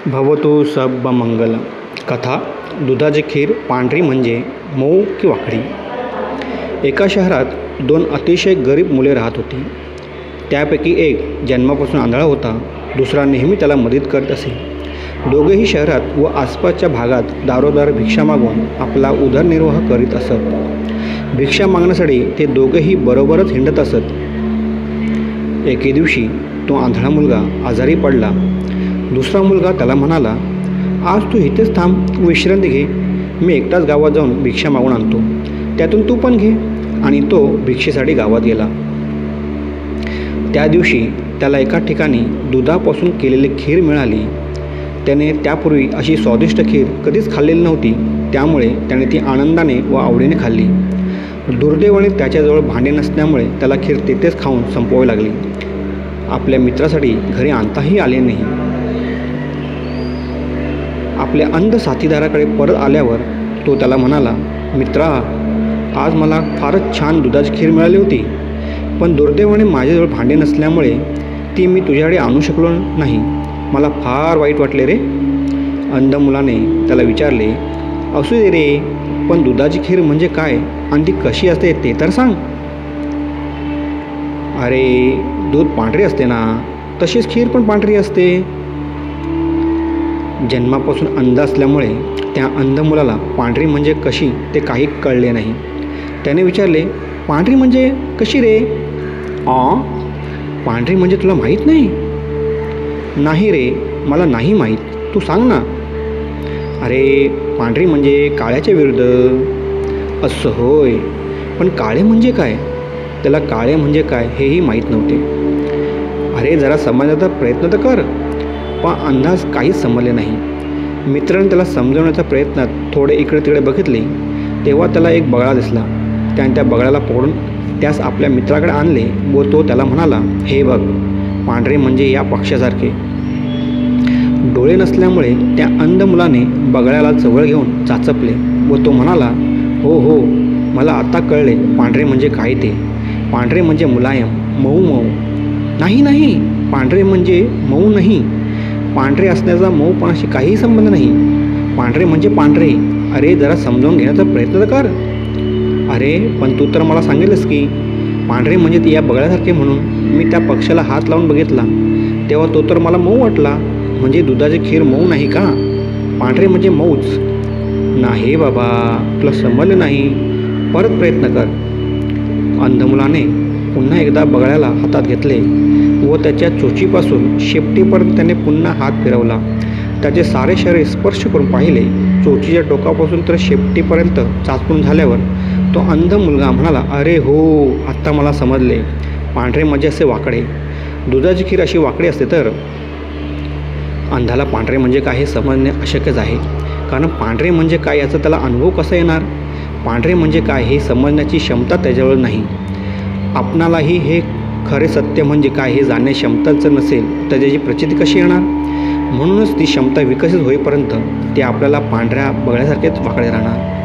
भवतु सब मंगल. कथा दुधाची खीर पांढरी म्हणजे मऊ की वाकडी. एका शहरात दोन अतिशय गरीब मुले राहत होती. त्यापैकी एक जन्मापासून आंधळा होता, दुसरा नेहमी त्याला मदत करत असे. दोघेही शहरात व आसपासच्या भागात दारोदार भिक्षा मागून आपला उदरनिर्वाह करीत असत. भिक्षा मागण्यासाठी ते दोघेही बरोबरच हिंडत असत. एके दिवशी तो आंधळा मुलगा आजारी पडला. दुसरा मुलगा त्याला म्हणाला, आज तू इथेच थांब, विश्रांती घे. मी एकटाच गावात जाऊन भिक्षा मागून आणतो, त्यातून तू पण घे. आणि तो भिक्षेसाठी गावात गेला. त्या दिवशी त्याला एका ठिकाणी दुधापासून केलेली खीर मिळाली. त्याने त्यापूर्वी अशी स्वादिष्ट खीर कधीच खाल्लेली नव्हती, त्यामुळे त्याने ती आनंदाने व आवडीने खाल्ली. दुर्दैवाने त्याच्याजवळ भांडे नसल्यामुळे त्याला खीर तिथेच खाऊन संपवावी लागली. आपल्या मित्रासाठी घरी आणताही आले नाही. आपल्या अंध साथीदाराकडे परत आल्यावर तो त्याला म्हणाला, मित्रा, आज मला फारच छान दुधाची खीर मिळाली होती, पण दुर्दैवाने माझ्याजवळ भांडे नसल्यामुळे ती मी तुझ्याकडे आणू शकलो नाही. मला फार वाईट वाटले रे. अंध मुलाने त्याला विचारले, असू दे रे, पण दुधाची खीर म्हणजे काय आणि ती कशी असते ते तर सांग. अरे, दूध पांढरे असते ना, तशीच खीर पण पांढरी असते. जन्मापासून अंध असल्यामुळे त्या अंध मुलाला पांढरी म्हणजे कशी ते काही कळले नाही. त्याने विचारले, पांढरी म्हणजे कशी रे? पांढरी म्हणजे तुला माहीत नाही? नाही रे, मला नाही माहीत, तू सांग ना. अरे, पांढरी म्हणजे काळ्याच्या विरुद्ध. असं होय, पण काळे म्हणजे काय? त्याला काळे म्हणजे काय हेही माहीत नव्हते. अरे, जरा समजण्याचा प्रयत्न तर कर. पण अंदाज काहीच समजले नाही. मित्राने त्याला समजवण्याच्या प्रयत्नात थोडे इकडे तिकडे बघितले, तेव्हा त्याला एक बगळा दिसला. त्याने त्या बगळ्याला पकडून त्यास आपल्या मित्राकडे आणले व तो त्याला म्हणाला, हे बघ, पांढरे म्हणजे या पक्ष्यासारखे. डोळे नसल्यामुळे त्या अंध मुलाने बगळ्याला जवळ घेऊन चाचपले व तो म्हणाला, हो हो, मला आता कळले पांढरे म्हणजे काय ते. पांढरे म्हणजे मुलायम, मऊ मऊ. नाही नाही, पांढरे म्हणजे मऊ नाही. पांढरे असण्याचा मऊपणाशी काहीही संबंध नाही. पांढरे म्हणजे पांढरे. अरे, जरा समजावून घेण्याचा प्रयत्न तर कर. अरे, पण तू तर मला सांगेलच की पांढरे म्हणजे ती या बगळ्यासारखे म्हणून. मी त्या पक्षाला हात लावून बघितला तेव्हा तो तर मला मऊ वाटला. म्हणजे दुधाची खीर मऊ नाही का? पांढरे म्हणजे मऊच. नाही बाबा, तुला समजलं नाही, परत प्रयत्न कर. अंध मुलाने पुन्हा एकदा बगळ्याला हातात घेतले व त्याच्या चोचीपासून शेपटीपर्यंत त्याने पुन्हा हात फिरवला. त्याचे सारे शरीर स्पर्श करून पाहिले. चोचीच्या टोकापासून तर शेपटीपर्यंत चाचपून झाल्यावर तो अंध मुलगा म्हणाला, अरे हो, आत्ता मला समजले. पांढरे म्हणजे असे वाकडे. दुधाची खीर अशी वाकडी असते तर? अंधाला पांढरे म्हणजे काय हे समजणे अशक्यच आहे, कारण पांढरे म्हणजे काय याचा त्याला अनुभव कसा येणार? पांढरे म्हणजे काय हे समजण्याची क्षमता त्याच्याजवळ नाही. आपणालाही हे खरे सत्य म्हणजे काय हे जाणण्याची क्षमताच नसेल तर त्याची प्रचिती कशी येणार? म्हणूनच ती क्षमता विकसित होईपर्यंत ते आपल्याला पांढऱ्या बगळ्यासारखेच वाकडे राहणार.